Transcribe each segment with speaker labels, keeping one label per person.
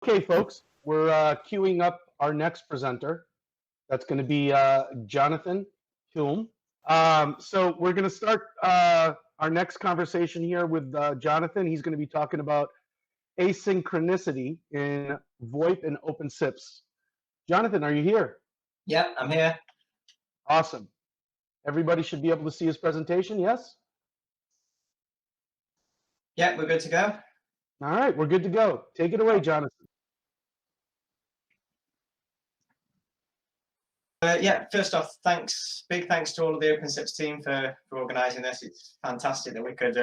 Speaker 1: Okay, folks, we're queuing up our next presenter. That's going to be Jonathan Hulme. So we're going to start our next conversation here with Jonathan. He's going to be talking about asynchronicity in VoIP and OpenSIPs. Jonathan, are you here?
Speaker 2: Yeah, I'm here.
Speaker 1: Awesome. Everybody should be able to see his presentation, yes?
Speaker 2: Yeah, we're good to go.
Speaker 1: All right, we're good to go. Take it away, Jonathan.
Speaker 2: Yeah, first off, big thanks to all of the OpenSIPs team for organising this. It's fantastic that we could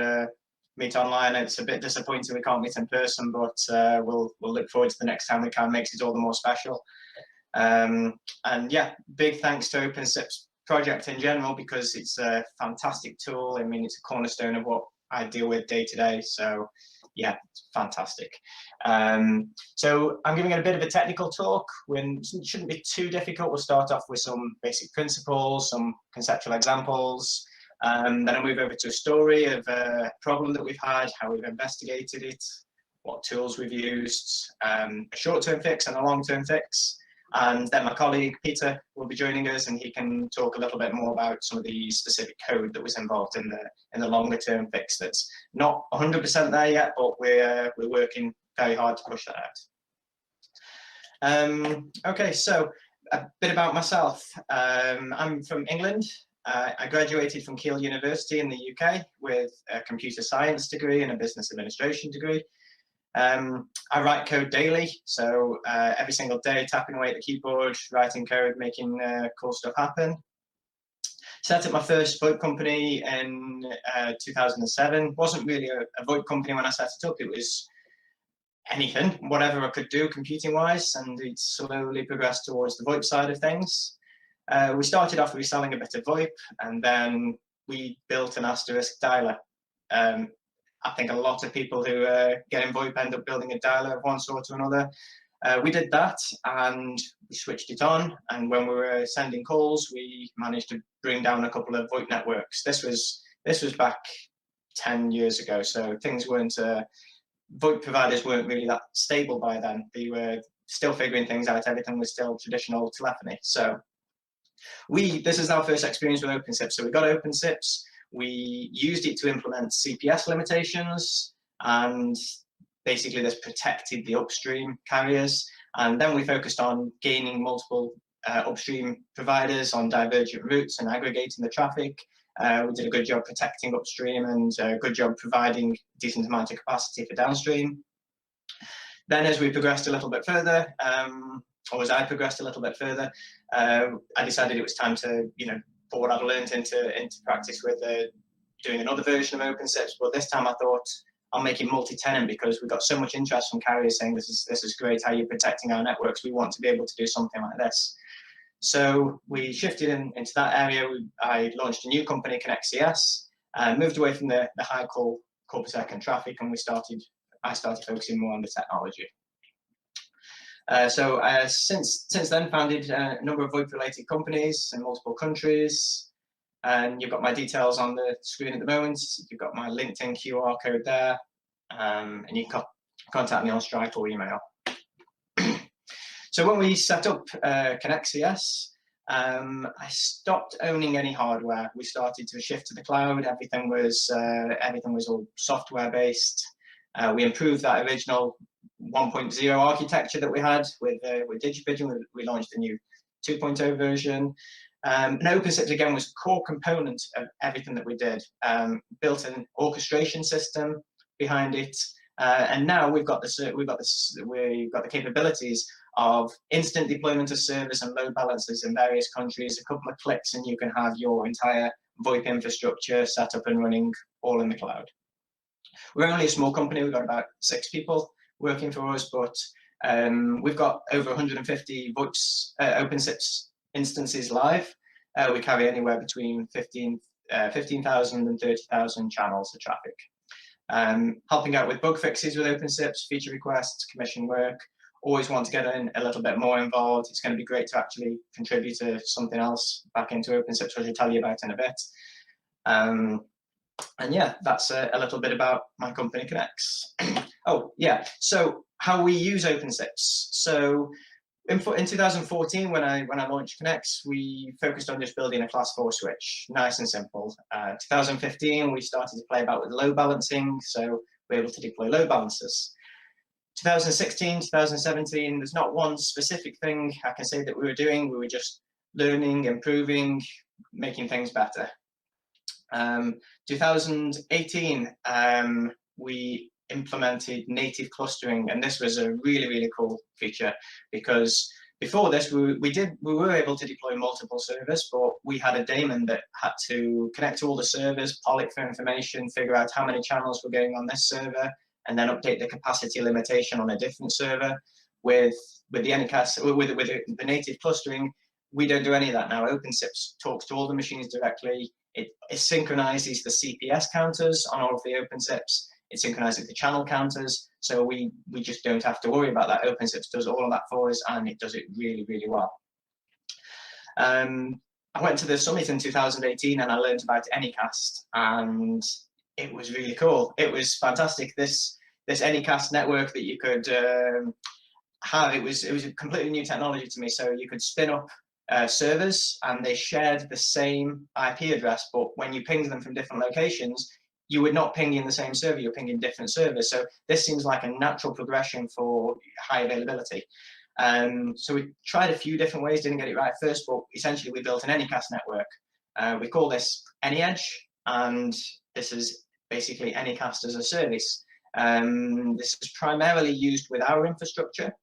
Speaker 2: meet online. It's a bit disappointing we can't meet in person, but we'll look forward to the next time we can. Makes it all the more special. And yeah, big thanks to OpenSIPs project in general, because it's a fantastic tool. I mean, it's a cornerstone of what I deal with day to day. So yeah, it's fantastic. So I'm giving it a bit of a technical talk. It shouldn't be too difficult. We'll start off with some basic principles, some conceptual examples. Then I'll move over to a story of a problem that we've had, how we've investigated it, what tools we've used, a short-term fix and a long-term fix. And then my colleague Peter will be joining us, and he can talk a little bit more about some of the specific code that was involved in the longer term fix. That's not 100% there yet, but we're working very hard to push that out. Okay, so a bit about myself. I'm from England. I graduated from Keele University in the UK with a computer science degree and a business administration degree. I write code daily, so every single day tapping away at the keyboard, writing code, making cool stuff happen. Set up my first VoIP company in 2007. Wasn't really a VoIP company when I set it up. It was anything, whatever I could do computing-wise, and it slowly progressed towards the VoIP side of things. We started off reselling a bit of VoIP, and then we built an asterisk dialer. I think a lot of people who get in VoIP end up building a dialer of one sort or another. We did that and we switched it on. And when we were sending calls, we managed to bring down a couple of VoIP networks. This was back 10 years ago. So things weren't, VoIP providers weren't really that stable by then. They were still figuring things out. Everything was still traditional telephony. So this is our first experience with OpenSIPs. So we got OpenSIPs. We used it to implement CPS limitations, and basically this protected the upstream carriers. And then we focused on gaining multiple upstream providers on divergent routes and aggregating the traffic. We did a good job protecting upstream and a good job providing a decent amount of capacity for downstream. Then as we progressed a little bit further, or as I progressed a little bit further, I decided it was time to, put what I've learned into practice with doing another version of OpenSIPs. But this time I thought I'll make it multi-tenant, because we got so much interest from carriers saying this is great, how you're protecting our networks. We want to be able to do something like this. So we shifted into that area. I launched a new company, Connex, moved away from the high call per second traffic, and I started focusing more on the technology. So since then, founded a number of VoIP-related companies in multiple countries. And you've got my details on the screen at the moment. You've got my LinkedIn QR code there. And you can contact me on Stripe or email. So when we set up Connex, I stopped owning any hardware. We started to shift to the cloud. Everything was all software-based. We improved that original 1.0 architecture that we had with DigiPigeon. We launched a new 2.0 version. And OpenSIPs again was a core component of everything that we did. Built an orchestration system behind it, and now we've got the capabilities of instant deployment of servers and load balancers in various countries. A couple of clicks, and you can have your entire VoIP infrastructure set up and running all in the cloud. We're only a small company. We've got about 6 people working for us, but we've got over 150 OpenSIPs instances live. We carry anywhere between 15,000 and 30,000 channels of traffic. Helping out with bug fixes with OpenSIPs, feature requests, commission work. Always want to get a little bit more involved. It's going to be great to actually contribute to something else back into OpenSIPs, which I'll tell you about in a bit. And yeah, that's a little bit about my company, Connex. Oh, yeah. So how we use OpenSIPs. So in 2014, when I launched Connex, we focused on just building a class 4 switch, nice and simple. 2015, we started to play about with load balancing, so we're able to deploy load balancers. 2016, 2017, there's not one specific thing I can say that we were doing. We were just learning, improving, making things better. 2018, we implemented native clustering, and this was a really, really cool feature, because before this we were able to deploy multiple servers, but we had a daemon that had to connect to all the servers, poll it for information, figure out how many channels were going on this server, and then update the capacity limitation on a different server. With the Anycast, with the native clustering, we don't do any of that now. OpenSIPs talks to all the machines directly. It synchronizes the CPS counters on all of the OpenSIPs. It synchronizes the channel counters, so we just don't have to worry about that. OpenSIPs does all of that for us, and it does it really, really well. I went to the summit in 2018, and I learned about Anycast, and it was really cool. It was fantastic. This Anycast network that you could have, it was a completely new technology to me. So you could spin up servers, and they shared the same IP address, but when you pinged them from different locations, you would not ping in the same server, you're pinging different servers. So this seems like a natural progression for high availability. So we tried a few different ways, didn't get it right first, but essentially we built an Anycast network. We call this AnyEdge, and this is basically Anycast as a service. This is primarily used with our infrastructure,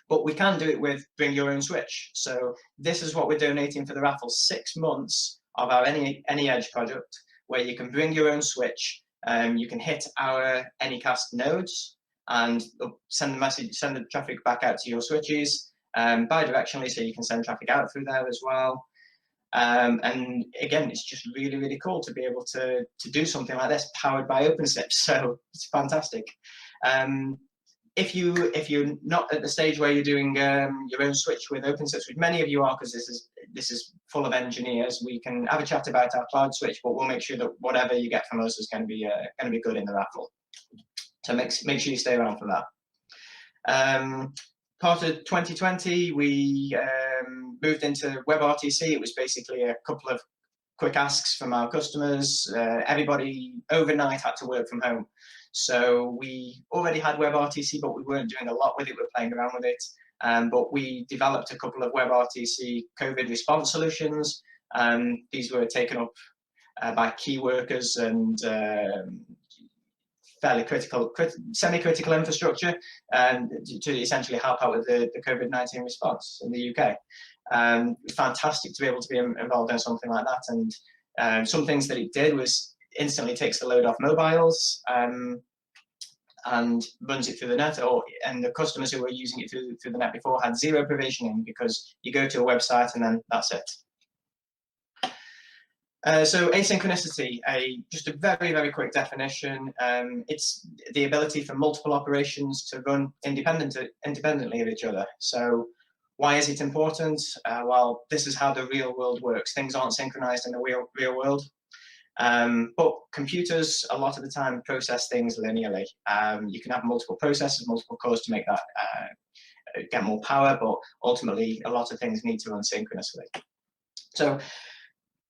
Speaker 2: but we can do it with bring your own switch. So this is what we're donating for the raffle, 6 months of our AnyEdge product, where you can bring your own switch. You can hit our Anycast nodes and send the traffic back out to your switches bidirectionally, so you can send traffic out through there as well. And again, it's just really, really cool to be able to do something like this powered by OpenSIPs. So it's fantastic. If you're not at the stage where you're doing your own switch with OpenSIPs, which many of you are, because this is full of engineers, we can have a chat about our cloud switch, but we'll make sure that whatever you get from us is going to be good in the raffle. So make sure you stay around for that. Part of 2020, we moved into WebRTC. It was basically a couple of quick asks from our customers. Everybody overnight had to work from home. So we already had WebRTC, but we weren't doing a lot with it. We were playing around with it. But we developed a couple of WebRTC COVID response solutions. These were taken up by key workers and fairly critical, semi-critical infrastructure, to essentially help out with the COVID-19 response in the UK. Fantastic to be able to be involved in something like that. And some things that it did was instantly takes the load off mobiles and runs it through the net. And the customers who were using it through the net before had zero provisioning, because you go to a website and then that's it. So asynchronicity, just a very, very quick definition. It's the ability for multiple operations to run independently of each other. So why is it important? Well, this is how the real world works. Things aren't synchronized in the real world. But computers, a lot of the time, process things linearly. You can have multiple processes, multiple cores to make that get more power, but ultimately, a lot of things need to run synchronously. So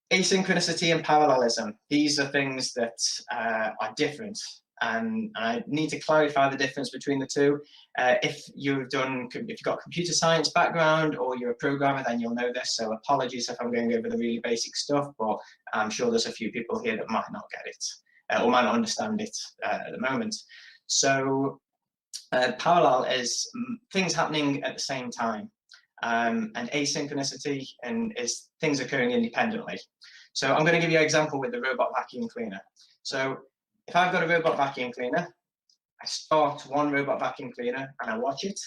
Speaker 2: asynchronicity and parallelism, these are things that are different. And I need to clarify the difference between the two. If you've got a computer science background or you're a programmer, then you'll know this. So apologies if I'm going over the really basic stuff, but I'm sure there's a few people here that might not get it or might not understand it at the moment. So parallel is things happening at the same time. And asynchronicity is things occurring independently. So I'm going to give you an example with the robot vacuum cleaner. So if I've got a robot vacuum cleaner, I start one robot vacuum cleaner and I watch it.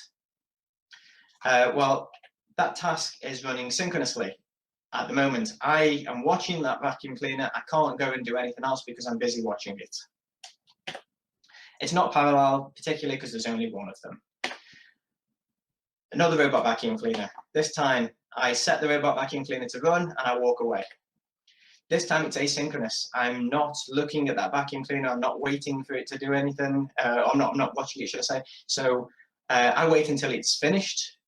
Speaker 2: Well, that task is running synchronously. At the moment, I am watching that vacuum cleaner. I can't go and do anything else because I'm busy watching it. It's not parallel, particularly because there's only one of them. Another robot vacuum cleaner. This time, I set the robot vacuum cleaner to run and I walk away. This time it's asynchronous. I'm not looking at that vacuum cleaner. I'm not waiting for it to do anything. I'm not watching it, should I say. So I wait until it's finished,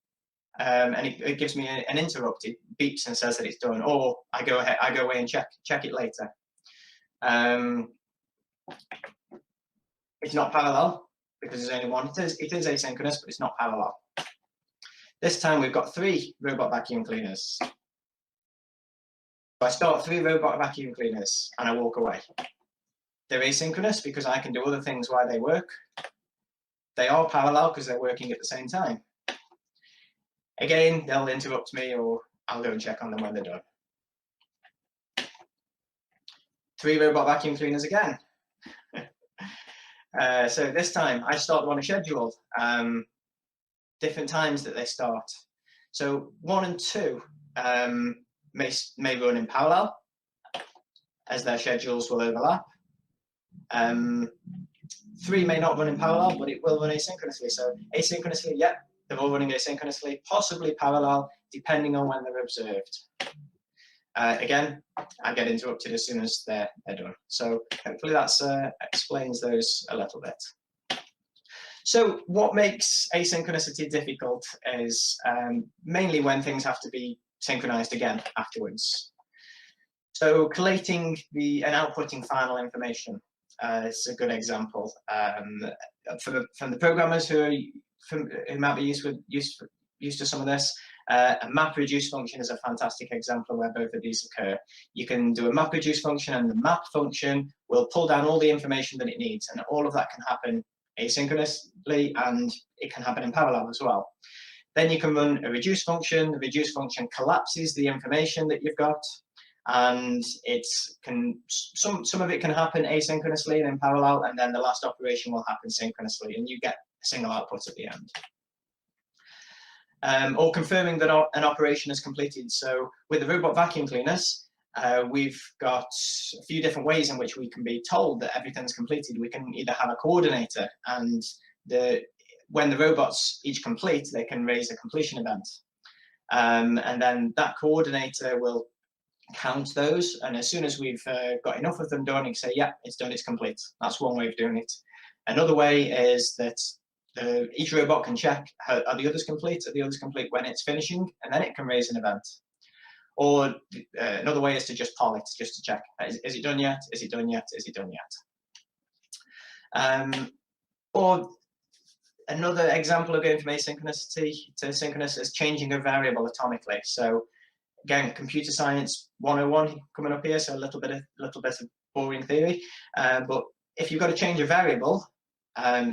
Speaker 2: and it gives me an interrupt. It beeps and says that it's done, or I go away and check it later. It's not parallel because there's only one. It is asynchronous, but it's not parallel. This time we've got 3 robot vacuum cleaners. I start 3 robot vacuum cleaners and I walk away. They're asynchronous because I can do other things while they work. They are parallel because they're working at the same time. Again, they'll interrupt me, or I'll go and check on them when they're done. 3 robot vacuum cleaners again. So this time I start them on a schedule, different times that they start. So 1 and 2 may run in parallel, as their schedules will overlap. 3 may not run in parallel, but it will run asynchronously. So asynchronously, yeah, they're all running asynchronously, possibly parallel, depending on when they're observed. Again, I get interrupted as soon as they're done. So hopefully that explains those a little bit. So what makes asynchronicity difficult is mainly when things have to be synchronized again afterwards. So collating and outputting final information is a good example. From the programmers who might be used to some of this, a map reduce function is a fantastic example where both of these occur. You can do a map reduce function, and the map function will pull down all the information that it needs, and all of that can happen asynchronously, and it can happen in parallel as well. Then you can run a reduce function. The reduce function collapses the information that you've got, and some of it can happen asynchronously and in parallel, and then the last operation will happen synchronously, and you get a single output at the end. Or confirming that an operation is completed. So with the robot vacuum cleaners, we've got a few different ways in which we can be told that everything's completed. We can either have a coordinator, and when the robots each complete, they can raise a completion event. And then that coordinator will count those, and as soon as we've got enough of them done, you can say, yeah, it's done, it's complete. That's one way of doing it. Another way is that each robot can check, are the others complete? Are the others complete when it's finishing? And then it can raise an event. Or another way is to just poll it, just to check, is it done yet? Is it done yet? Is it done yet? Or another example of going from asynchronicity to synchronous is changing a variable atomically. So again, computer science 101 coming up here, so a little bit of boring theory. But if you've got to change a variable,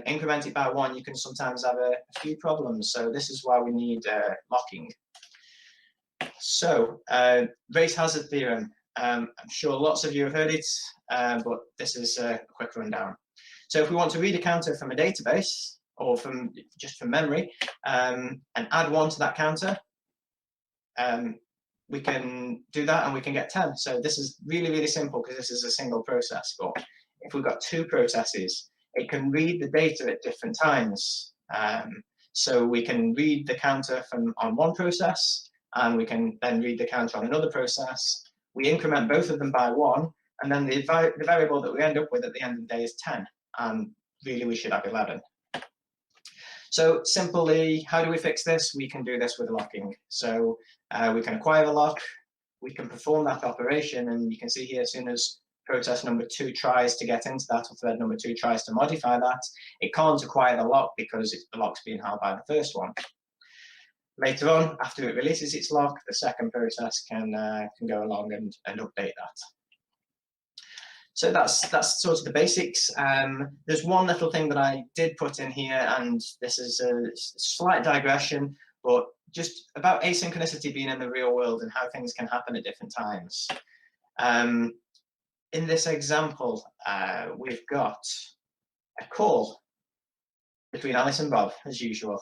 Speaker 2: increment it by 1, you can sometimes have a few problems. So this is why we need locking. So race hazard theorem. I'm sure lots of you have heard it, but this is a quick rundown. So if we want to read a counter from a database, or just from memory, and add 1 to that counter, we can do that and we can get 10. So this is really, really simple because this is a single process. But if we've got 2 processes, it can read the data at different times. So we can read the counter on one process, and we can then read the counter on another process. We increment both of them by 1, and then the variable that we end up with at the end of the day is 10. And really, we should have 11. So simply, how do we fix this? We can do this with locking. So we can acquire a lock, we can perform that operation, and you can see here, as soon as process number 2 tries to get into that, or thread number 2 tries to modify that, it can't acquire the lock because the lock's being held by the first one. Later on, after it releases its lock, the second process can go along and update that. So that's sort of the basics. There's one little thing that I did put in here, and this is a slight digression, but just about asynchronicity being in the real world and how things can happen at different times. In this example, we've got a call between Alice and Bob, as usual.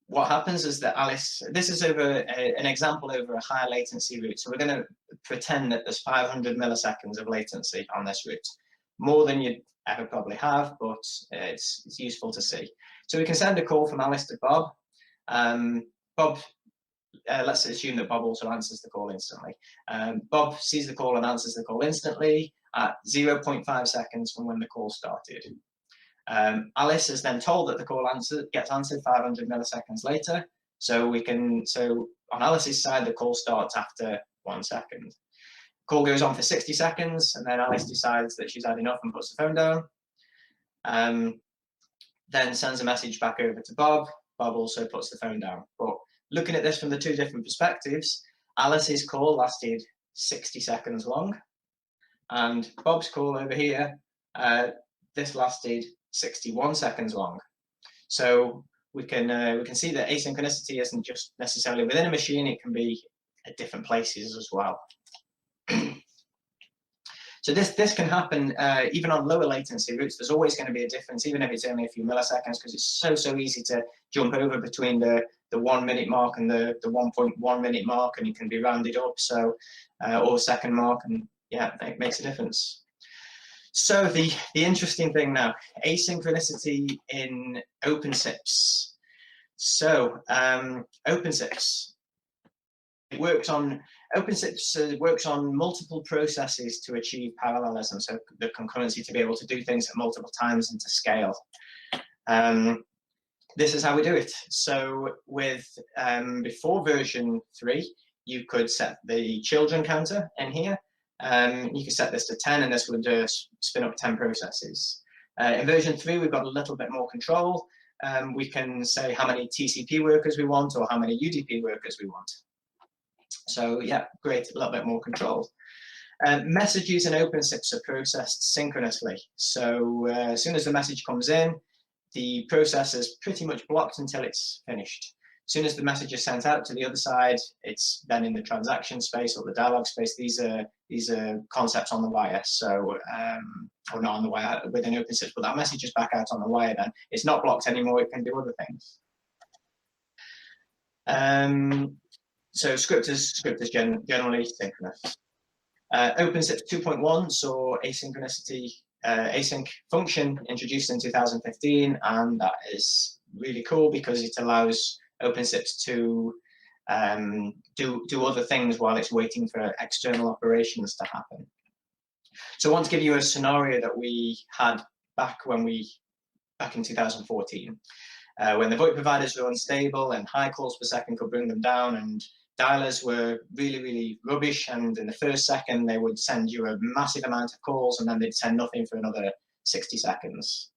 Speaker 2: What happens is that Alice, this is over an example over a high latency route. So we're going to pretend that there's 500 milliseconds of latency on this route. More than you'd ever probably have, but it's useful to see. So we can send a call from Alice to Bob. Bob let's assume that Bob also answers the call instantly. Bob sees the call and answers the call instantly at 0.5 seconds from when the call started. Alice is then told that the call gets answered 500 milliseconds later. So on Alice's side, the call starts after 1 second. Call goes on for 60 seconds, and then Alice decides that she's had enough and puts the phone down. Then sends a message back over to Bob. Bob also puts the phone down. But looking at this from the two different perspectives, Alice's call lasted 60 seconds long, and Bob's call over here, this lasted 61 seconds long. So we can see that asynchronicity isn't just necessarily within a machine; it can be at different places as well. So this can happen even on lower latency routes. There's always going to be a difference, even if it's only a few milliseconds, because it's so easy to jump over between the 1 minute mark and the 1.1 minute mark, and it can be rounded up. So or second mark, and yeah, it makes a difference. So the interesting thing now, asynchronicity in OpenSIPs. So OpenSIPs. OpenSIPs works on multiple processes to achieve parallelism, so the concurrency to be able to do things at multiple times and to scale. This is how we do it. So with before version 3, you could set the children counter in here. You could set this to 10, and this would spin up 10 processes. In version 3, we've got a little bit more control. We can say how many TCP workers we want or how many UDP workers we want. So yeah, great, a little bit more control. Messages in OpenSIPs are processed synchronously. So as soon as the message comes in, the process is pretty much blocked until it's finished. As soon as the message is sent out to the other side, it's then in the transaction space or the dialogue space. These are concepts on the wire. So, or not on the wire within OpenSIPs, but that message is back out on the wire then. It's not blocked anymore, it can do other things. So script is generally synchronous. OpenSIP 2.1 saw asynchronicity, async function introduced in 2015, and that is really cool because it allows OpenSIPs to do other things while it's waiting for external operations to happen. So I want to give you a scenario that we had back in 2014, when the VoIP providers were unstable and high calls per second could bring them down, and dialers were really rubbish, and in the first second they would send you a massive amount of calls and then they'd send nothing for another 60 seconds.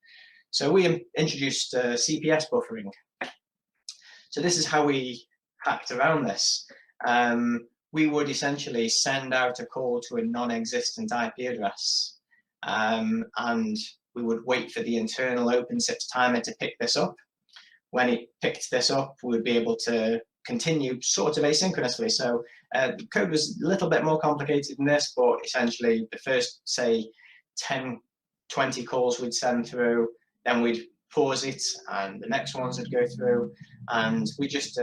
Speaker 2: So we introduced CPS buffering. So this is how we hacked around this. We would essentially send out a call to a non-existent IP address, and we would wait for the internal OpenSIPs timer to pick this up. When it picked this up, we would be able to continue sort of asynchronously. So the code was a little bit more complicated than this, but essentially the first, say, 10, 20 calls we'd send through, then we'd pause it, and the next ones would go through, and we just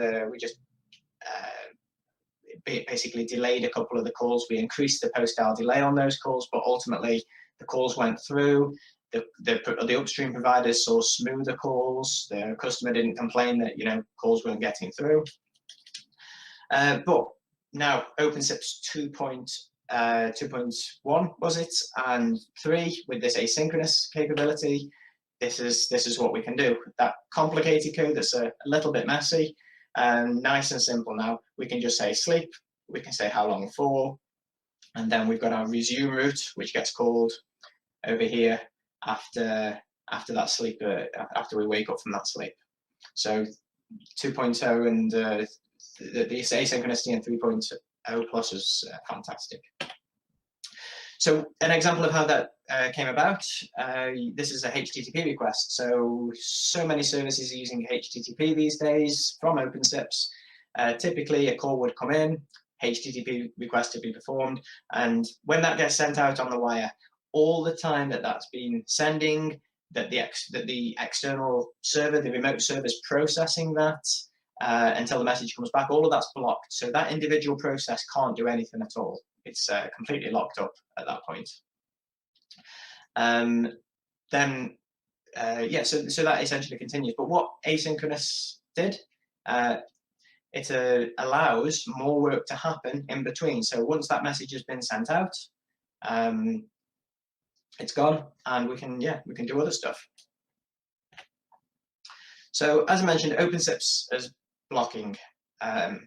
Speaker 2: basically delayed a couple of the calls. We increased the post-dial delay on those calls, but ultimately the calls went through. The upstream providers saw smoother calls. The customer didn't complain that calls weren't getting through. But now OpenSIPs 2.1 was it, and 3 with this asynchronous capability. This is what we can do. That complicated code that's a little bit messy, nice and simple now. We can just say sleep. We can say how long for, and then we've got our resume route, which gets called over here after that sleep, after we wake up from that sleep. So 2.0 and the asynchronicity in 3.0 plus is fantastic. So an example of how that came about, this is a HTTP request. So many services are using HTTP these days from OpenSIPs. Typically a call would come in, HTTP request to be performed, and when that gets sent out on the wire, all the time that's been sending, that the external server, the remote server is processing that until the message comes back, all of that's blocked. So that individual process can't do anything at all. It's completely locked up at that point. So that essentially continues. But what asynchronous did, it allows more work to happen in between. So once that message has been sent out, it's gone, and we can do other stuff. So as I mentioned, OpenSIPs is blocking.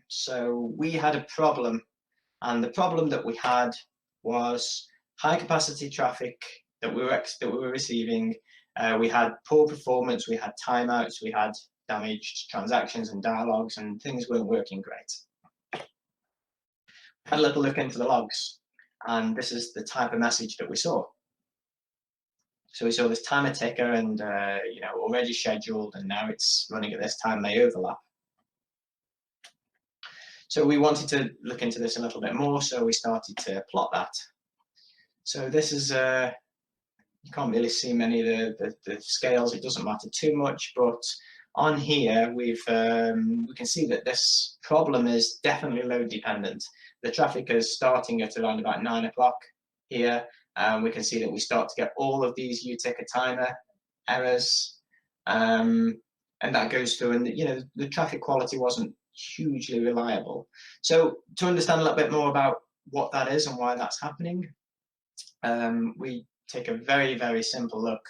Speaker 2: So we had a problem, and the problem that we had was high capacity traffic that we were receiving. We had poor performance, we had timeouts, we had damaged transactions and dialogues, and things weren't working great. Had a little look into the logs, and this is the type of message that we saw. So we saw this timer ticker, and already scheduled, and now it's running at this time, may overlap. So we wanted to look into this a little bit more, so we started to plot that. So this is, you can't really see many of the scales, it doesn't matter too much, but on here we can see that this problem is definitely load dependent. The traffic is starting at around about 9 o'clock here. We can see that we start to get all of these U-ticker timer errors, and that goes through, and the traffic quality wasn't hugely reliable. So to understand a little bit more about what that is and why that's happening, we take a very, very simple look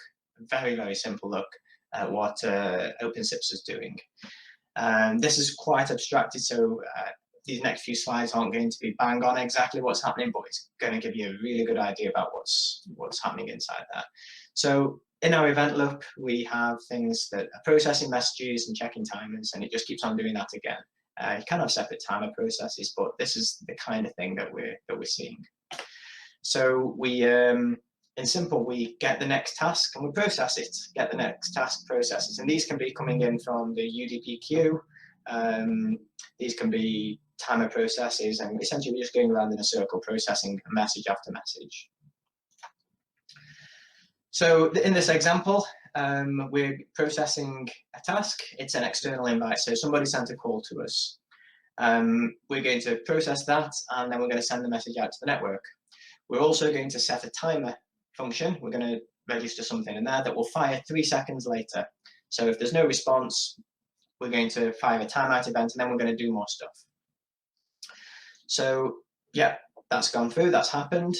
Speaker 2: at what OpenSIPs is doing. This is quite abstracted, so these next few slides aren't going to be bang on exactly what's happening, but it's going to give you a really good idea about what's happening inside that. So in our event loop, we have things that are processing messages and checking timers, and it just keeps on doing that again. You can have separate timer processes, but this is the kind of thing that we're seeing. So we, in simple, we get the next task and we process it. Get the next task, process it, and these can be coming in from the UDP queue. These can be timer processes, and essentially we're just going around in a circle processing message after message. So in this example, we're processing a task. It's an external invite, so somebody sent a call to us. We're going to process that, and then we're going to send the message out to the network. We're also going to set a timer function. We're going to register something in there that will fire 3 seconds later. So if there's no response, we're going to fire a timeout event, and then we're going to do more stuff. So yeah, that's gone through, that's happened.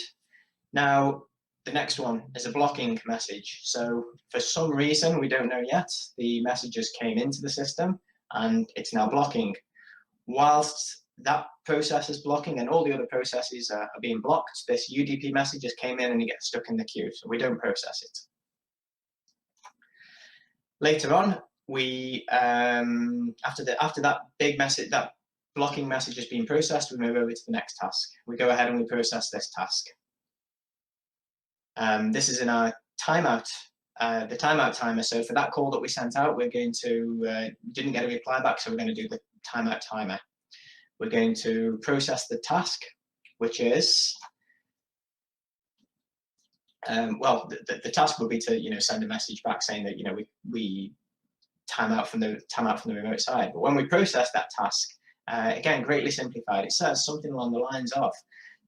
Speaker 2: Now, the next one is a blocking message. So for some reason, we don't know yet, the messages came into the system and it's now blocking. Whilst that process is blocking and all the other processes are being blocked, this UDP message just came in and it gets stuck in the queue, so we don't process it. Later on, we after that big message, that blocking message has been processed, we move over to the next task. We go ahead and we process this task. This is in our timeout, the timeout timer. So for that call that we sent out, we're going to, didn't get a reply back, so we're going to do the timeout timer. We're going to process the task, which is, well, the task will be to, send a message back saying that, we time out from the remote side. But when we process that task, again, greatly simplified, it says something along the lines of,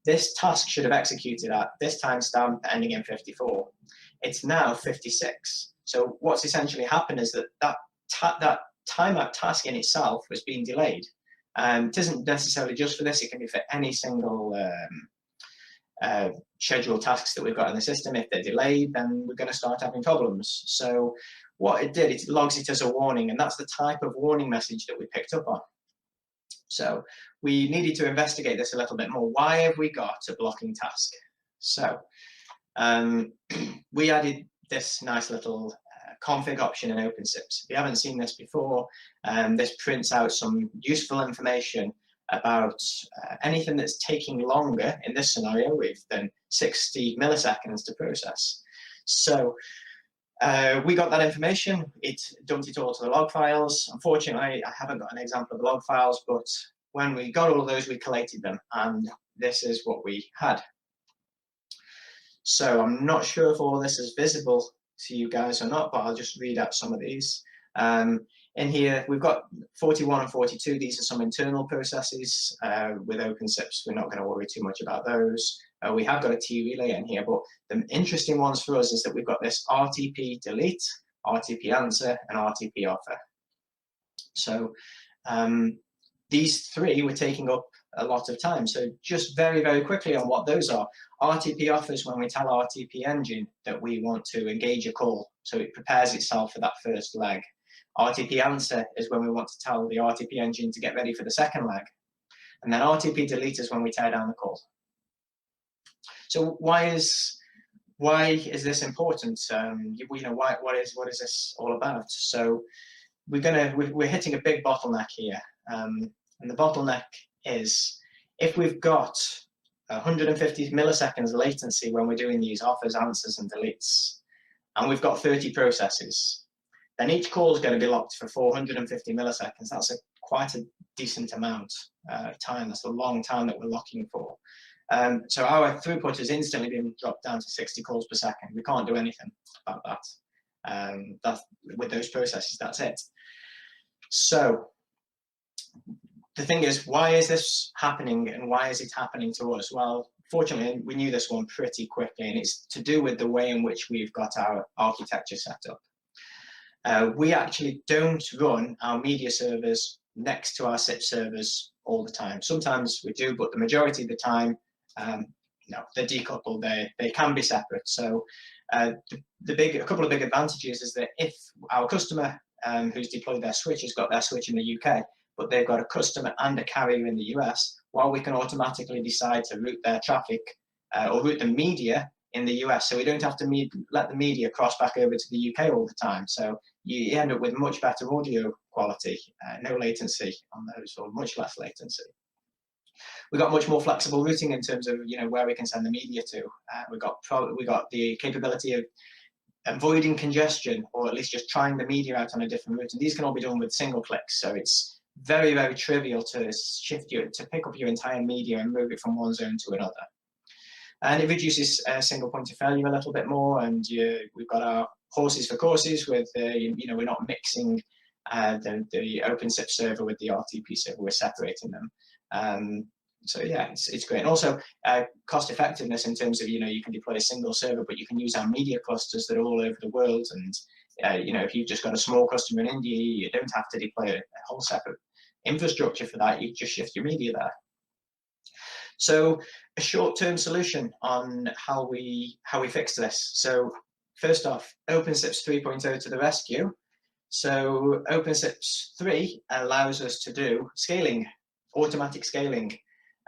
Speaker 2: this task should have executed at this timestamp ending in 54. It's now 56. So what's essentially happened is that timeout task in itself was being delayed. It isn't necessarily just for this, it can be for any single scheduled tasks that we've got in the system. If they're delayed, then we're going to start having problems. So what it did, it logs it as a warning, and that's the type of warning message that we picked up on. So we needed to investigate this a little bit more. Why have we got a blocking task? So we added this nice little config option in OpenSIPs. If you haven't seen this before, this prints out some useful information about anything that's taking longer, in this scenario, than 60 milliseconds to process. So we got that information, it dumped it all to the log files. Unfortunately, I haven't got an example of the log files, but when we got all of those, we collated them, and this is what we had. So I'm not sure if all of this is visible to you guys or not, but I'll just read out some of these. In here, we've got 41 and 42. These are some internal processes with OpenSIPs. We're not going to worry too much about those. We have got a T-relay in here, but the interesting ones for us is that we've got this RTP delete, RTP answer, and RTP offer. So these three were taking up a lot of time. So just very, very quickly on what those are. RTP offers when we tell RTP Engine that we want to engage a call, so it prepares itself for that first leg. RTP answer is when we want to tell the RTP Engine to get ready for the second leg. And then RTP delete is when we tear down the call. So why is this important? What is this all about? So we're hitting a big bottleneck here, and the bottleneck is if we've got 150 milliseconds latency when we're doing these offers, answers, and deletes, and we've got 30 processes, then each call is going to be locked for 450 milliseconds. That's quite a decent amount of time. That's a long time that we're locking for. So our throughput has instantly been dropped down to 60 calls per second. We can't do anything about that. With those processes, that's it. So the thing is, why is this happening, and why is it happening to us? Well, fortunately, we knew this one pretty quickly, and it's to do with the way in which we've got our architecture set up. We actually don't run our media servers next to our SIP servers all the time. Sometimes we do, but the majority of the time, no, they're decoupled. They can be separate. So a couple of big advantages is that if our customer who's deployed their switch has got their switch in the UK, but they've got a customer and a carrier in the US, well, we can automatically decide to route their traffic or route the media in the US. So we don't have to let the media cross back over to the UK all the time. So you end up with much better audio quality, no latency on those, or much less latency. We've got much more flexible routing in terms of where we can send the media to. We got the capability of avoiding congestion, or at least just trying the media out on a different route. And these can all be done with single clicks. So it's very, very trivial to pick up your entire media and move it from one zone to another. And it reduces single point of failure a little bit more. And we've got our horses for courses with, we're not mixing the OpenSIP server with the RTP server, we're separating them. So yeah, it's great. And also cost effectiveness in terms of, you can deploy a single server, but you can use our media clusters that are all over the world. And, if you've just got a small customer in India, you don't have to deploy a whole separate infrastructure for that. You just shift your media there. So a short-term solution on how we fix this. So first off, OpenSIPs 3.0 to the rescue. So OpenSIPs 3 allows us to do scaling, automatic scaling.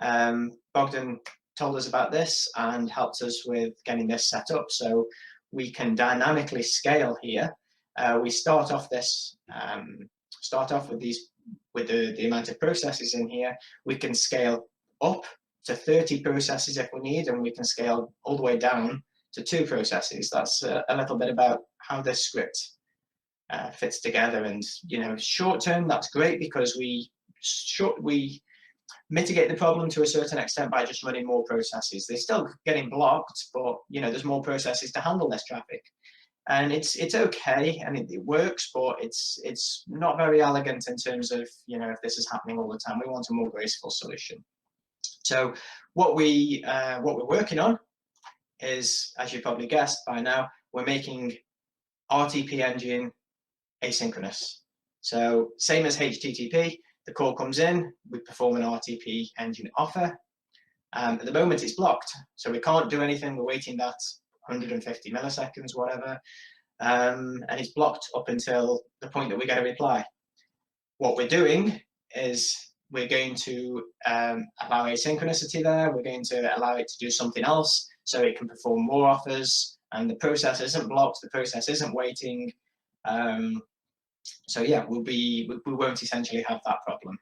Speaker 2: Bogdan told us about this and helped us with getting this set up. So we can dynamically scale here. We start off with the amount of processes in here. We can scale up to 30 processes if we need, and we can scale all the way down to 2 processes. That's a little bit about how this script fits together. And short term, that's great because we mitigate the problem to a certain extent by just running more processes. They're still getting blocked, but there's more processes to handle this traffic. And it's okay, and it works, but it's not very elegant in terms of if this is happening all the time. We want a more graceful solution. So what we're working on is, as you probably guessed by now, we're making RTP Engine asynchronous. So same as HTTP, the call comes in, we perform an RTP Engine offer. At the moment it's blocked, so we can't do anything. We're waiting that 150 milliseconds, whatever, and it's blocked up until the point that we get a reply. What we're doing is we're going to allow asynchronicity there. We're going to allow it to do something else so it can perform more offers, and the process isn't blocked, the process isn't waiting. So yeah, we won't essentially have that problem.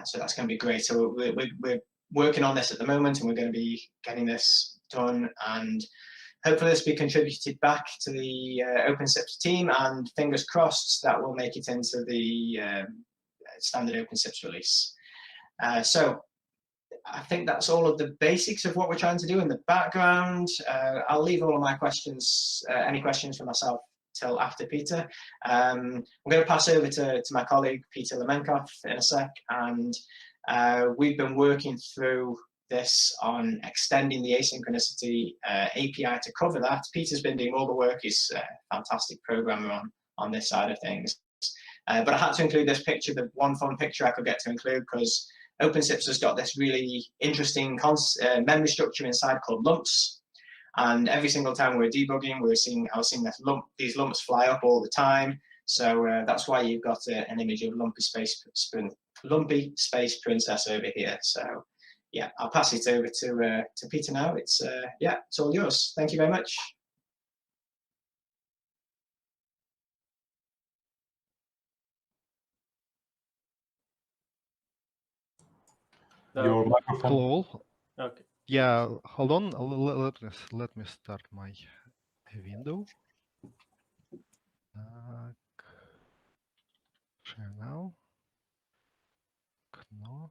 Speaker 2: So that's going to be great. So we're working on this at the moment, and we're going to be getting this done, and hopefully this will be contributed back to the OpenSIPs team, and fingers crossed that will make it into the standard OpenSIPs release. So I think that's all of the basics of what we're trying to do in the background. I'll leave all of my questions, any questions for myself, till after Peter. I'm going to pass over to my colleague Peter Lemenkov in a sec, and we've been working through this on extending the Asynchronicity API to cover that. Peter's been doing all the work. He's a fantastic programmer on this side of things. But I had to include this picture, the one fun picture I could get to include, because OpenSIPs has got this really interesting memory structure inside called lumps. And every single time we were debugging, I was seeing these lumps fly up all the time. So that's why you've got an image of lumpy space princess over here. So yeah, I'll pass it over to Peter now. It's all yours. Thank you very much.
Speaker 3: Your microphone.
Speaker 4: Hello.
Speaker 5: Okay.
Speaker 4: Yeah, hold on. Let me start my window. Share now. No.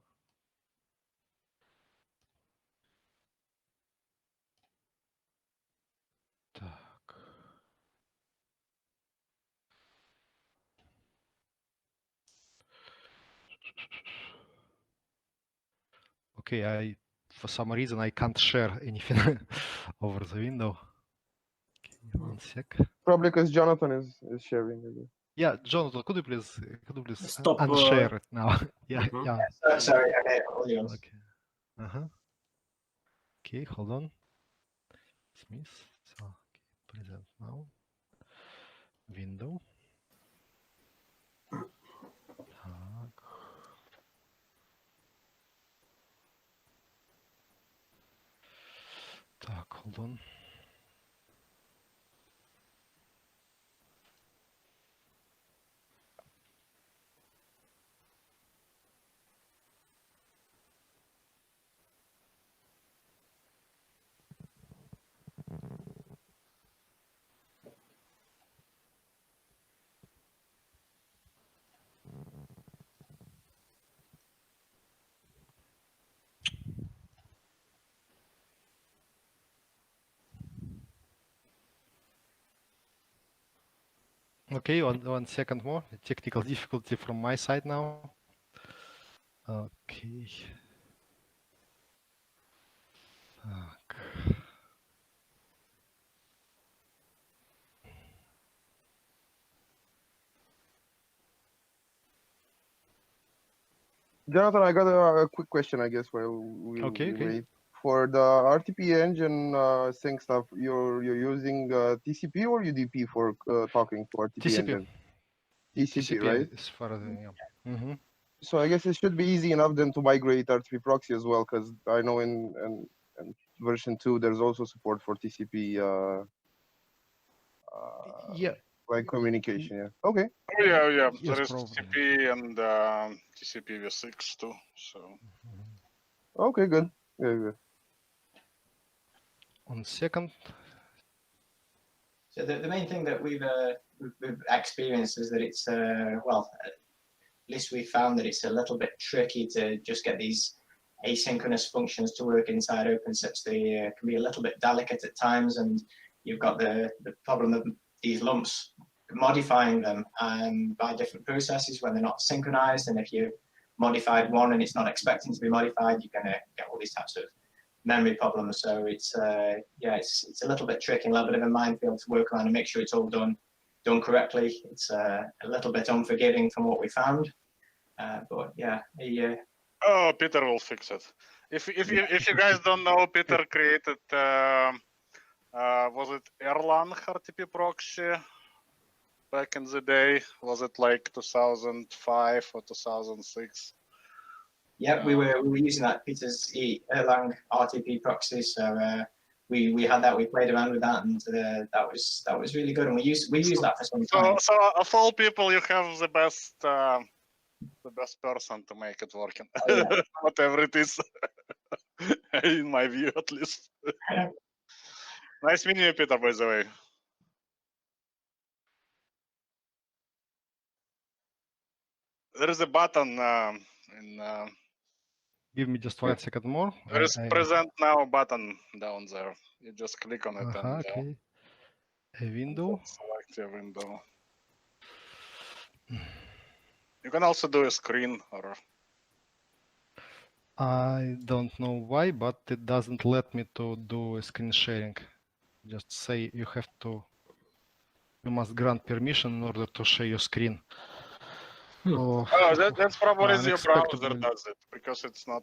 Speaker 4: Так. Okay, for some reason I can't share anything over the window. Okay, 1 sec.
Speaker 6: Probably because Jonathan is sharing.
Speaker 4: Yeah, Jonathan, could you please
Speaker 5: Stop,
Speaker 4: unshare it now? Yeah,
Speaker 5: Mhm.
Speaker 4: yeah.
Speaker 2: Sorry, okay, all yours.
Speaker 4: Okay. Okay, hold on. Smith. So, okay, present now. Window. Так. Так, hold on. Okay, one second more. Technical difficulty from my side now. Okay. Так.
Speaker 6: Jonathan, I got a quick question, I guess, while we wait. For the RTP engine sync stuff, you're using TCP or UDP for talking to RTP
Speaker 4: TCP.
Speaker 6: engine? TCP, right?
Speaker 4: As far as yeah.
Speaker 6: So I guess it should be easy enough then to migrate RTP proxy as well, because I know in version 2 there's also support for TCP.
Speaker 4: Yeah.
Speaker 6: Like communication. Yeah. Okay.
Speaker 3: Oh, yeah.
Speaker 4: Yes,
Speaker 3: There is
Speaker 4: probably.
Speaker 3: TCP and TCP v6 too. So.
Speaker 6: Okay. Good. Good.
Speaker 4: 1 second.
Speaker 2: So the main thing that we've experienced is that it's well, at least we found that it's a little bit tricky to just get these asynchronous functions to work inside OpenSIPs. They can be a little bit delicate at times, and you've got the problem of these lumps modifying them by different processes when they're not synchronized. And if you modified one and it's not expecting to be modified, you're going to get all these types of memory problems. So it's it's a little bit tricky, a little bit of a minefield to work around and make sure it's all done correctly. It's a little bit unforgiving from what we found, but yeah.
Speaker 3: Oh, Peter will fix it. If you guys don't know, Peter created was it Erlang RTP proxy back in the day? Was it like 2005 or 2006?
Speaker 2: Yeah, we were using that Peter's Erlang RTP proxy. So we had that. We played around with that, and that was really good. And we used that for some time.
Speaker 3: So of all people, you have the best person to make it working.
Speaker 2: Oh, yeah.
Speaker 3: Whatever it is, in my view, at least. Nice meeting you, Peter, by the way. There is a button in.
Speaker 4: Give me just 1 second more.
Speaker 3: There is present now button down there. You just click on it and
Speaker 4: okay. A window.
Speaker 3: Select your window. You can also do a screen or.
Speaker 4: I don't know why, but it doesn't let me to do a screen sharing. Just say you must grant permission in order to share your screen.
Speaker 3: Oh, that's probably your browser
Speaker 4: unexpectedly.
Speaker 3: does it, because it's not.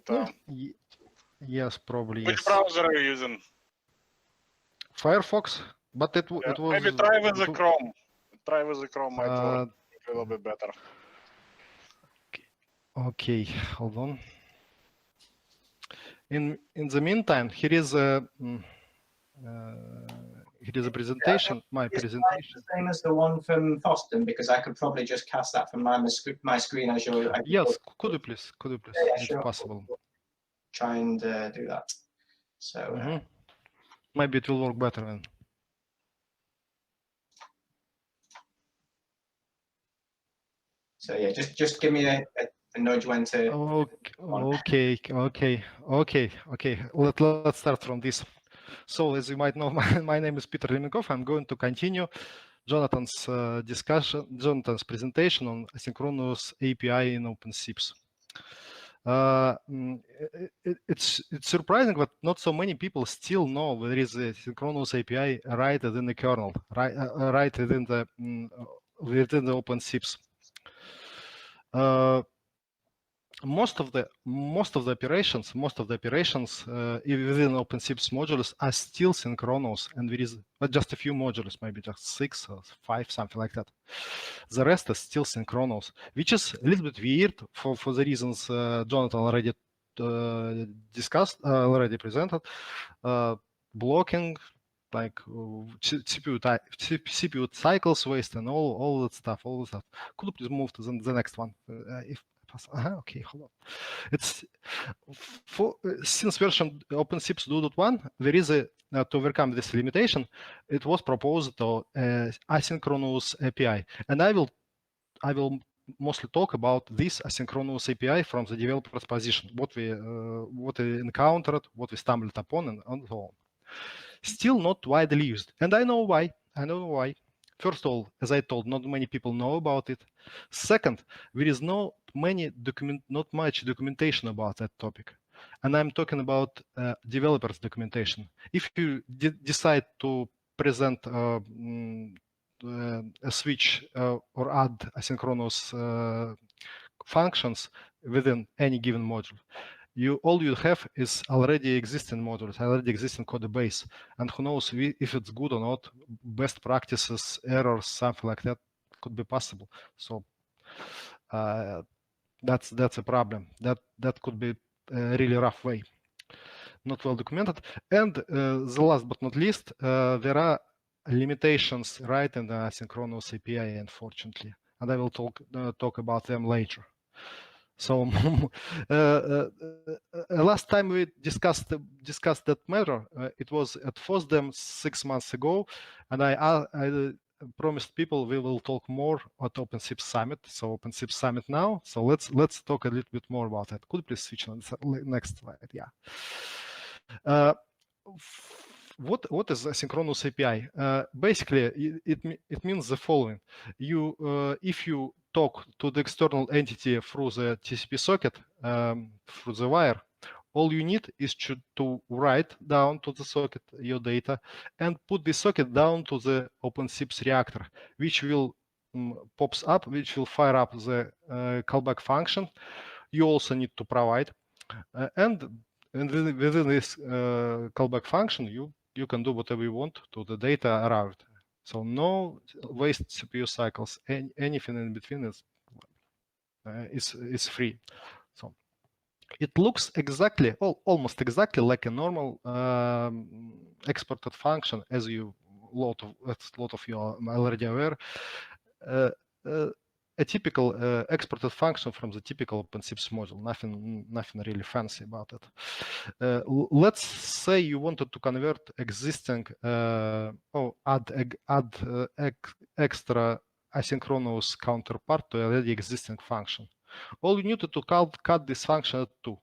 Speaker 4: Yes, probably
Speaker 3: Which
Speaker 4: yes.
Speaker 3: browser are you using?
Speaker 4: Firefox, but it was
Speaker 3: maybe try with the Chrome. Try with the Chrome, might work a little bit better.
Speaker 4: Okay, hold on. In the meantime, here is a presentation. My presentation.
Speaker 2: The same as the one from Boston, because I could probably just cast that from my screen as your.
Speaker 4: Yes, could you please?
Speaker 2: Yeah,
Speaker 4: if
Speaker 2: sure.
Speaker 4: possible.
Speaker 2: Try and do that. So
Speaker 4: maybe it will work better then.
Speaker 2: So yeah, just give me a nudge when to.
Speaker 4: Okay. Let's start from this. So, as you might know, my name is Peter Lemenkov. I'm going to continue Jonathan's presentation on asynchronous API in OpenSIPs. It's surprising, but not so many people still know there is a synchronous API right within the kernel, right within the OpenSIPs. Most of the operations within OpenSIPs modules are still synchronous, and there is just a few modules, maybe just 6 or 5, something like that. The rest is still synchronous, which is a little bit weird for the reasons Jonathan already discussed, already presented. Blocking, like CPU cycles waste and all that stuff. Could you please move to the next one, if okay, hold on. It's since version OpenSIPs 2.1, there is a to overcome this limitation. It was proposed to asynchronous API, and I will mostly talk about this asynchronous API from the developer's position, what we encountered, what we stumbled upon, and so on. Still not widely used, and I know why. First of all, as I told, not many people know about it. Second, there is not much documentation about that topic. And I'm talking about developers' documentation. If you decide to present a switch or add asynchronous functions within any given module, all you have is already existing modules, already existing code base, and who knows if it's good or not. Best practices, errors, something like that could be possible. So that's a problem. That could be a really rough way, not well documented. And the last but not least, there are limitations right in the asynchronous API, unfortunately, and I will talk about them later. So last time we discussed that matter, it was at FOSDEM 6 months ago, and I promised people we will talk more at OpenSIP Summit. So OpenSIP Summit now. So let's talk a little bit more about that. Could you please switch on the next slide? Yeah. What is asynchronous API? Basically, it means the following: if you talk to the external entity through the TCP socket, through the wire, all you need is to write down to the socket your data and put the socket down to the OpenSIPs reactor, which will pops up, which will fire up the callback function. You also need to provide, and within this callback function, you can do whatever you want to the data arrived. So no waste CPU cycles. Anything in between is free. So it looks almost exactly like a normal exported function, as a lot of you are already aware. A typical exported function from the typical OpenSIPs module. Nothing really fancy about it. Let's say you wanted to convert existing add extra asynchronous counterpart to already existing function. All you need to cut this function at two.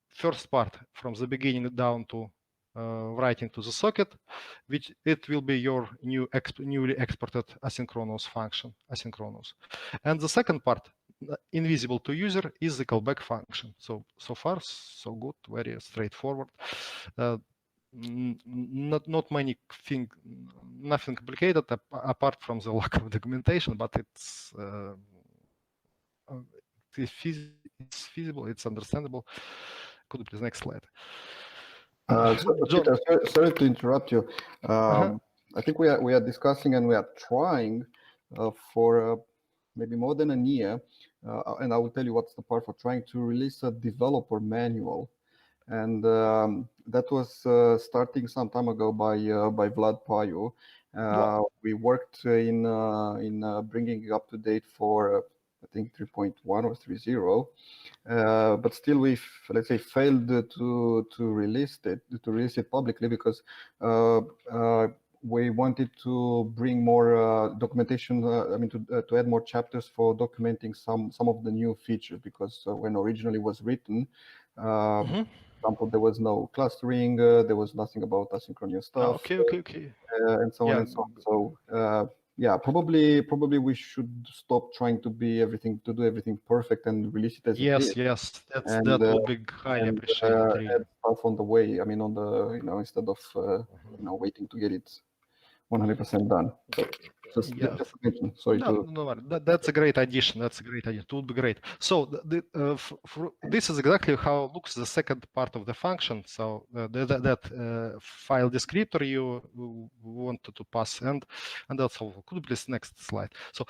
Speaker 4: First part from the beginning down to writing to the socket, which it will be your newly exported asynchronous function, asynchronous. And the second part, invisible to user, is the callback function. So far, so good, very straightforward. not many things, nothing complicated apart from the lack of documentation, but it's feasible, it's understandable. Could you please next slide?
Speaker 5: Peter, sorry to interrupt you. I think we are discussing and we are trying for maybe more than a year, and I will tell you what's the part for trying to release a developer manual. And that was starting some time ago by Vlad Payu. We worked in bringing up to date for I think 3.1 or 3.0, but still we've, let's say, failed to release it publicly because we wanted to bring more documentation. I mean, to add more chapters for documenting some of the new features, because when originally was written. For example, there was no clustering, there was nothing about asynchronous stuff, and so on and so on. So yeah, probably we should stop trying to do everything perfect and release it as it is.
Speaker 4: Yes, that would be highly appreciated. Really.
Speaker 5: Add stuff on the way. I mean, on the instead of waiting to get it 100% done. So just mention. Sorry
Speaker 4: no, that's a great addition. That's a great addition. It would be great. So this is exactly how looks the second part of the function. So that file descriptor you wanted to pass, and that's all. Could you please next slide? So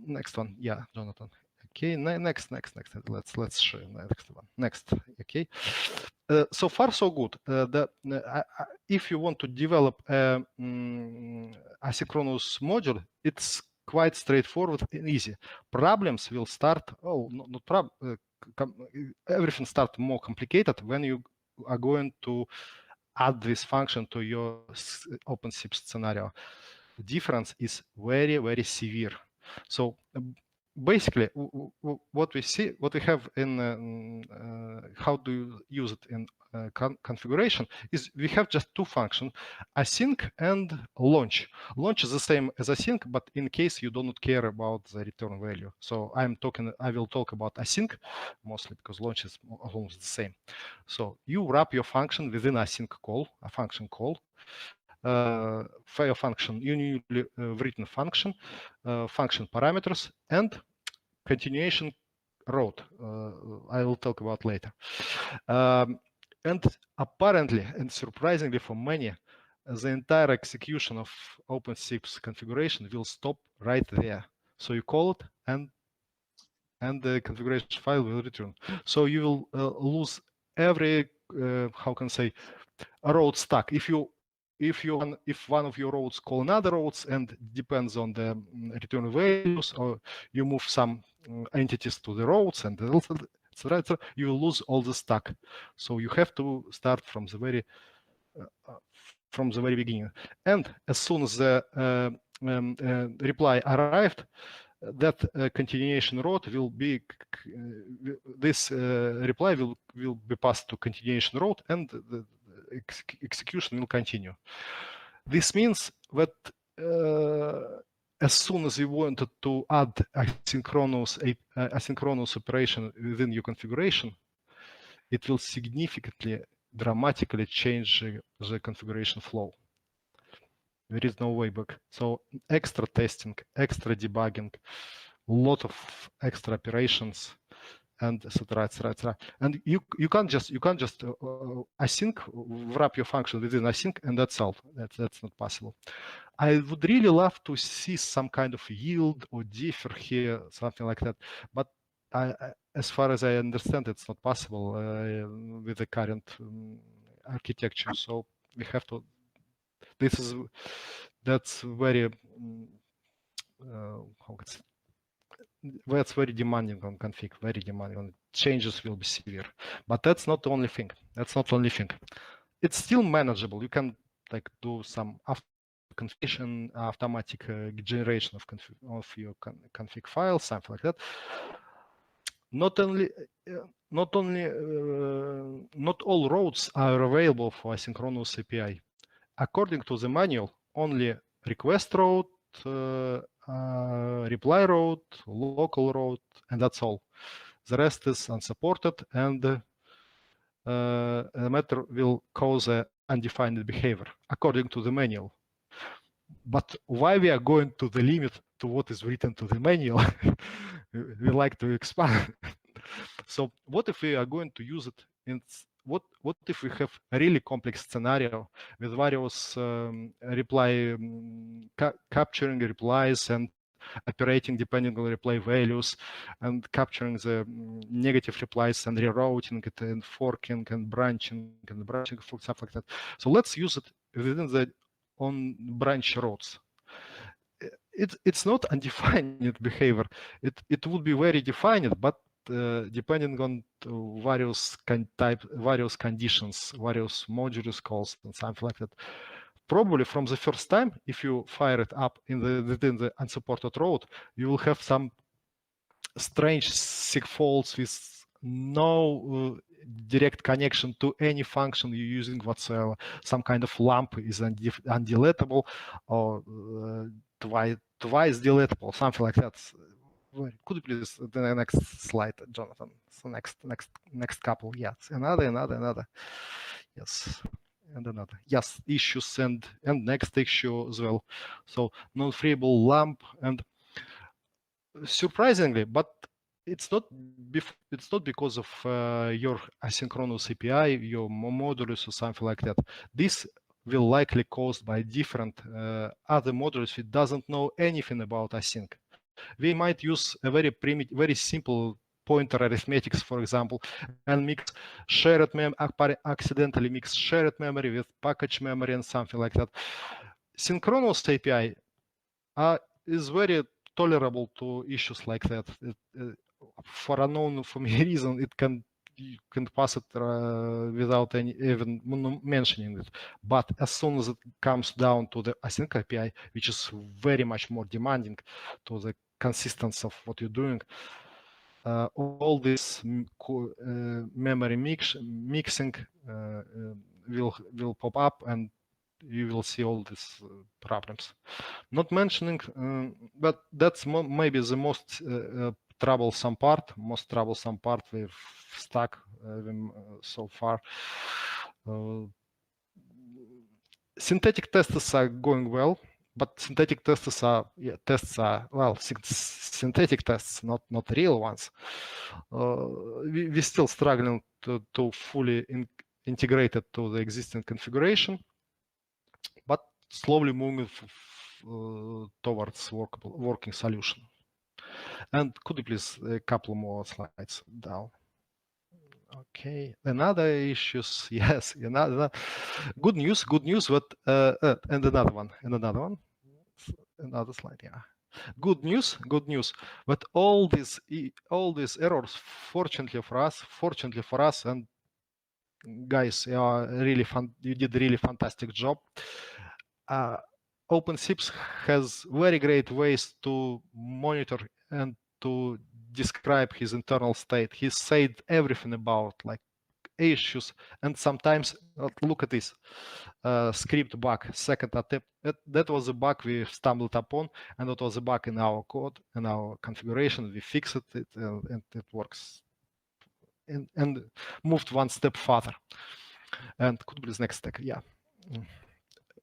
Speaker 4: next one, yeah, Jonathan. Okay, next. Let's show you next one. Next, okay. So far so good. If you want to develop a asynchronous module, it's quite straightforward and easy. Problems will start. Everything starts more complicated when you are going to add this function to your OpenSIP scenario. The difference is very, very severe. So basically, what we have in how do you use it in configuration is we have just two functions, async and launch. Launch is the same as async, but in case you do not care about the return value. So I will talk about async mostly because launch is almost the same. So you wrap your function within async call, a function call. File function, uniquely written function, function parameters, and continuation route. I will talk about later. And apparently, and surprisingly for many, the entire execution of OpenSIPs configuration will stop right there. So you call it, and the configuration file will return. So you will lose every how can I say road stack. If one of your roads call another roads and depends on the return values, or you move some entities to the roads and etc., you will lose all the stack. So you have to start from the very beginning. And as soon as the reply arrived, that continuation route will be this reply will be passed to continuation route, and the execution will continue. This means that as soon as you wanted to add asynchronous operation within your configuration, it will significantly, dramatically change the configuration flow. There is no way back. So extra testing, extra debugging, lot of extra operations, and etc., etc. And you can't just async, wrap your function within async, and that's all. That's not possible. I would really love to see some kind of yield or differ here, something like that. But as far as I understand, it's not possible with the current architecture. So we have to. That's very that's very demanding on config, very demanding on changes will be severe. But that's not the only thing. That's not the only thing. It's still manageable. You can like do some configuration, automatic generation of your config files, something like that. Not all roads are available for Asynchronous API. According to the manual, only request route, reply route, local route, and that's all. The rest is unsupported, and the matter will cause a undefined behavior according to the manual. But why we are going to the limit to what is written to the manual? We like to expand. So what if we are going to use it in what if we have a really complex scenario with various capturing replies and operating depending on reply values and capturing the negative replies and rerouting it and forking and branching for stuff like that. So let's use it within the on branch roads. It's not undefined behavior. It would be very defined, but depending on various various conditions, various modules calls and something like that. Probably from the first time, if you fire it up within the unsupported road, you will have some strange sigfolds with no direct connection to any function you're using whatsoever. Some kind of lump is undeletable or twice deletable, something like that. Could you please the next slide, Jonathan? So next couple. Yes, another. Yes, and another. Yes, issues and next issue as well. So non-freeable lump, and surprisingly, but it's not because of your asynchronous API, your modules or something like that. This will likely caused by different other modules that doesn't know anything about async. We might use a very primitive, very simple pointer arithmetics, for example, and accidentally mix shared memory with package memory and something like that. Synchronous API is very tolerable to issues like that. For unknown for me reason, you can pass it without even mentioning it. But as soon as it comes down to the Async API, which is very much more demanding to the consistency of what you're doing, all this memory mixing will pop up, and you will see all these problems. Not mentioning, but that's maybe the most troublesome part we've stuck so far. Synthetic tests are going well, but synthetic tests are synthetic tests, not real ones. We're still struggling to fully integrate it to the existing configuration, but slowly moving towards working solution. And could you please a couple more slides down? Okay, another issues. Yes, another good news. But and another one, another slide. Yeah, good news. But all these errors, fortunately for us, and guys, you did really fantastic job. OpenSIPs has very great ways to monitor and to describe his internal state. He said everything about like issues, and sometimes look at this script bug, second attempt. That was a bug we stumbled upon, and it was a bug in our code, in our configuration. We fixed it, and it works. And moved one step further. And could please next step, yeah.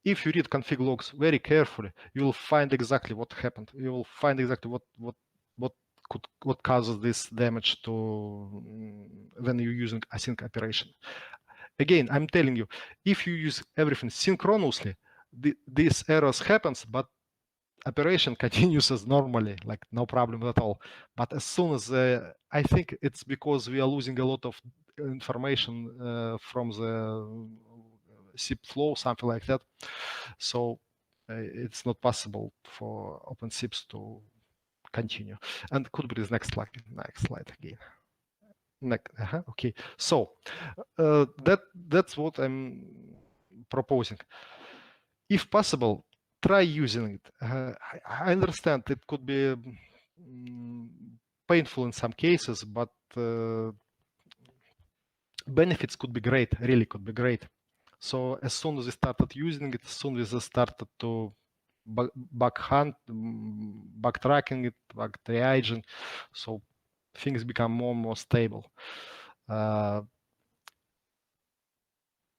Speaker 4: If you read config logs very carefully, you will find exactly what happened. You will find exactly what causes this damage to when you're using async operation. Again, I'm telling you, if you use everything synchronously, these errors happens, but operation continues as normally, like no problem at all. But as soon as I think it's because we are losing a lot of information from the SIP flow, something like that. So it's not possible for OpenSIPs to continue. And could be this next slide again. Okay, so that's what I'm proposing. If possible, try using it. I understand it could be painful in some cases, but benefits could be great, really could be great. So as soon as we started using it, as soon as we started to backtracking it, back triaging, so things become more and more stable.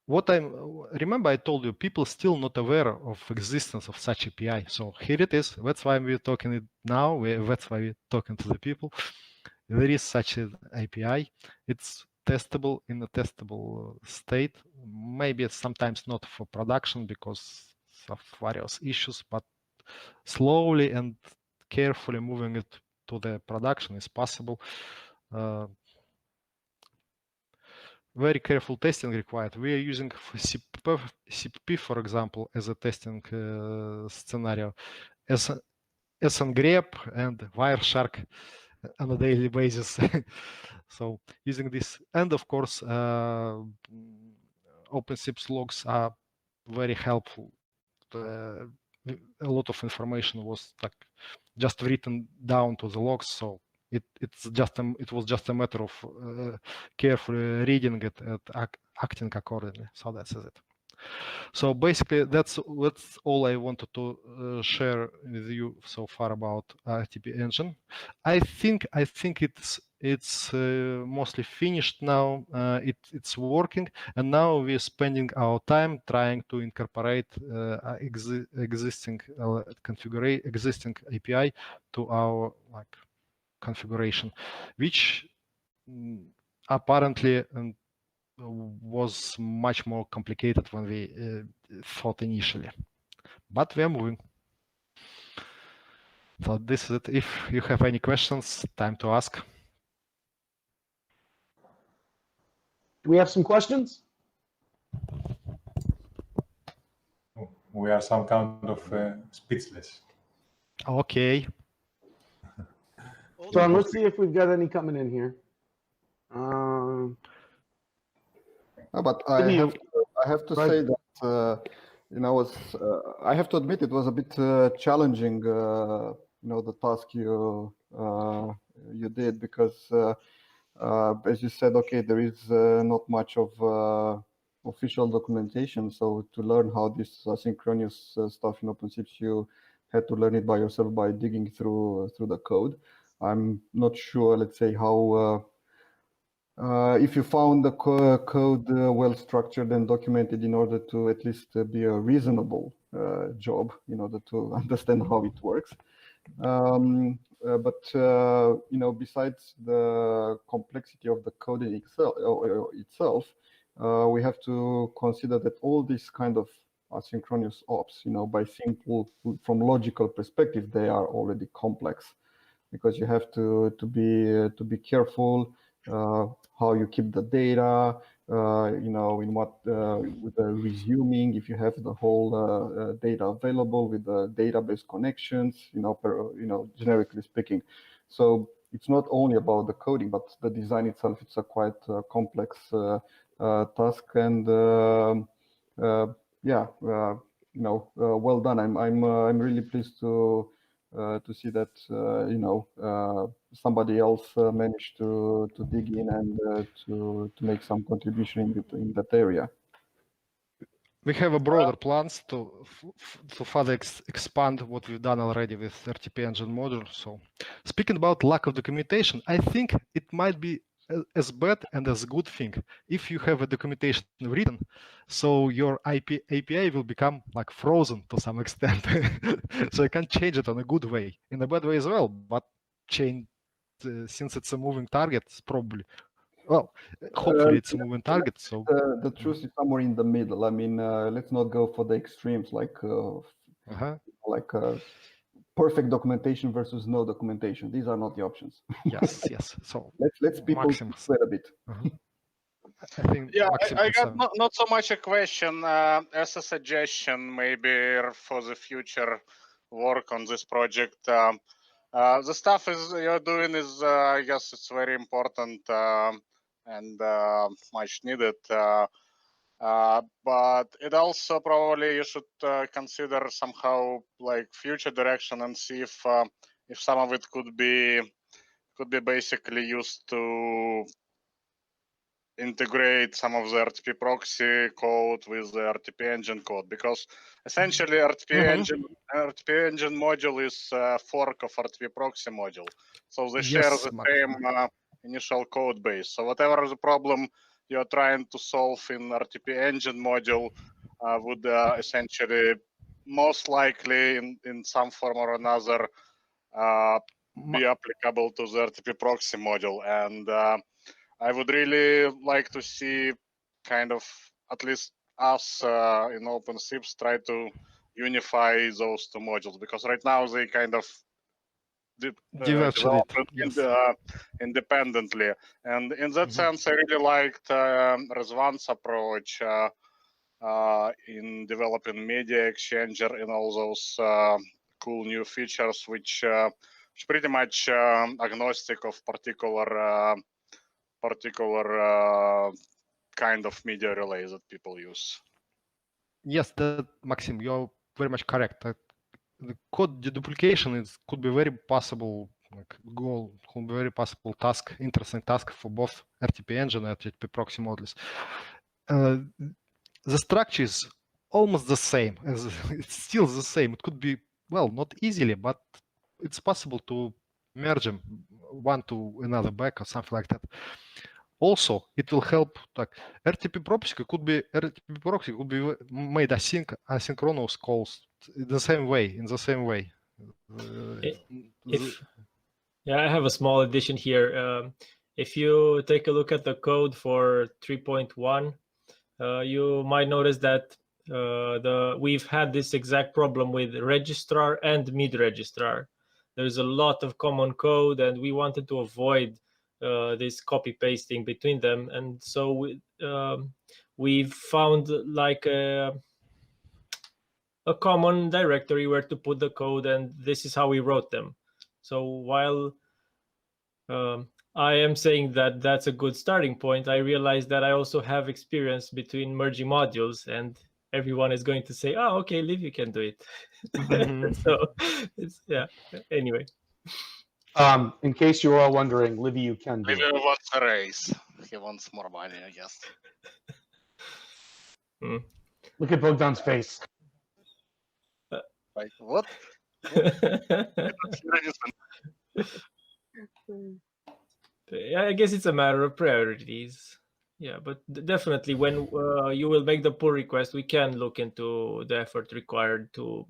Speaker 4: remember I told you people still not aware of existence of such API. So here it is. That's why we're talking it now. That's why we're talking to the people. There is such an API. It's testable in a testable state. Maybe it's sometimes not for production because of various issues, but slowly and carefully moving it to the production is possible. Very careful testing required. We are using CPP, for example, as a testing scenario, grep and Wireshark on a daily basis. So using this, and of course, OpenSIPs logs are very helpful. A lot of information was like just written down to the logs, so it was just a matter of carefully reading it and acting accordingly. So that's it. So basically, that's all I wanted to share with you so far about RTP Engine. I think it's mostly finished now. It's working, and now we're spending our time trying to incorporate existing existing API to our configuration, which apparently was much more complicated than we thought initially, but we are moving. So this is it. If you have any questions, time to ask.
Speaker 1: Do we have some questions?
Speaker 7: We are some kind of speechless.
Speaker 4: Okay.
Speaker 1: John, let's see if we've got any coming in here.
Speaker 5: But I have to say that I have to admit it was a bit challenging. The task you did, because as you said, okay, there is not much of official documentation. So to learn how this asynchronous stuff in OpenSIPs, you had to learn it by yourself by digging through the code. I'm not sure, let's say, how if you found the code well structured and documented in order to at least be a reasonable job in order to understand how it works. But besides the complexity of the coding itself, we have to consider that all these kind of asynchronous ops, by simple, from logical perspective, they are already complex, because you have to be careful how you keep the data, in what with the resuming, if you have the whole data available with the database connections, generically speaking. So it's not only about the coding, but the design itself. It's a quite complex task, and well done. I'm really pleased to see that somebody else managed to dig in and to make some contribution in that area.
Speaker 4: We have a broader plans to further expand what we've done already with RTP Engine Module. So speaking about lack of documentation, I think it might be as bad and as good thing if you have a documentation written, so your API will become like frozen to some extent. So you can change it on a good way, in a bad way as well, but change since it's a moving target, it's probably, well, hopefully it's a moving target. So
Speaker 5: the truth is somewhere in the middle. I mean, let's not go for the extremes, like perfect documentation versus no documentation. These are not the options.
Speaker 4: Yes. So
Speaker 5: let's people sweat a bit.
Speaker 4: I think
Speaker 3: I got not so much a question as a suggestion, maybe for the future work on this project. The stuff you're doing is, I guess, it's very important and much needed. But it also probably you should consider somehow like future direction and see if some of it could be basically used to integrate some of the RTP proxy code with the RTP engine code, because essentially RTP engine module is a fork of RTP proxy module, so they share the same initial code base. So whatever the problem you're trying to solve in RTP Engine module would essentially most likely in some form or another be applicable to the RTP proxy module. And I would really like to see kind of at least us in OpenSIPs try to unify those two modules, because right now they kind of develop independently. And in that sense, I really liked Rizwan's approach in developing media exchanger and all those cool new features, which pretty much agnostic of particular kind of media relay that people use.
Speaker 4: Yes, Maxim, you're very much correct. The code deduplication could be very possible goal, could be very possible task, interesting task for both RTP Engine and RTP proxy modules. The structure is almost the same. It's still the same. It could be, well, not easily, but it's possible to merge them one to another back or something like that. Also, it will help. Like RTP proxy could be made asynchronous calls in the same way.
Speaker 8: Yeah, I have a small addition here. If you take a look at the code for 3.1, you might notice that we've had this exact problem with registrar and mid registrar. There's a lot of common code, and we wanted to avoid this copy pasting between them, and so we've found like a common directory where to put the code, and this is how we wrote them. So while I am saying that that's a good starting point, I realize that I also have experience between merging modules, and everyone is going to say, oh, okay, Liv, you can do it. So it's, yeah, anyway.
Speaker 1: In case you're all wondering, Livy, you can do
Speaker 3: Livy wants a raise. He wants more money, I guess.
Speaker 1: Look at Bogdan's face.
Speaker 3: Like, what?
Speaker 8: I guess it's a matter of priorities. Yeah, but definitely when you will make the pull request, we can look into the effort required to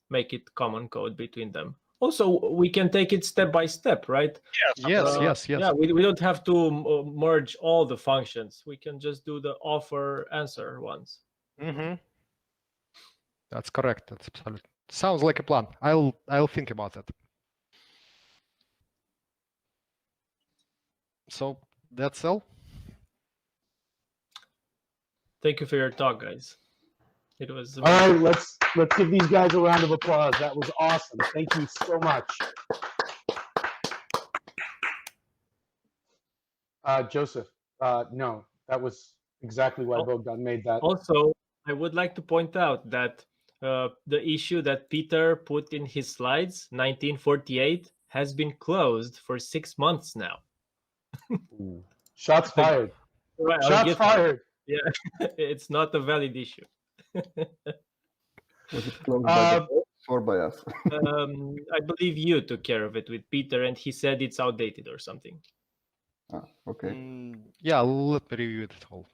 Speaker 8: make it common code between them. Also, we can take it step by step, right?
Speaker 4: Yes.
Speaker 8: Yeah, we don't have to merge all the functions. We can just do the offer answer ones.
Speaker 4: That's correct. That's absolutely sounds like a plan. I'll think about that. So that's all.
Speaker 8: Thank you for your talk, guys. It was
Speaker 1: all right. Let's give these guys a round of applause. That was awesome. Thank you so much. Joseph, no, that was exactly why Bogdan made that.
Speaker 8: Also, I would like to point out that the issue that Peter put in his slides, 1948, has been closed for 6 months now.
Speaker 1: Shots fired.
Speaker 8: Right,
Speaker 1: Shots fired.
Speaker 8: Yeah, it's not a valid issue.
Speaker 5: Was it closed by the boss or by us?
Speaker 8: I believe you took care of it with Peter, and he said it's outdated or something.
Speaker 5: Okay.
Speaker 4: Yeah, let me review it all.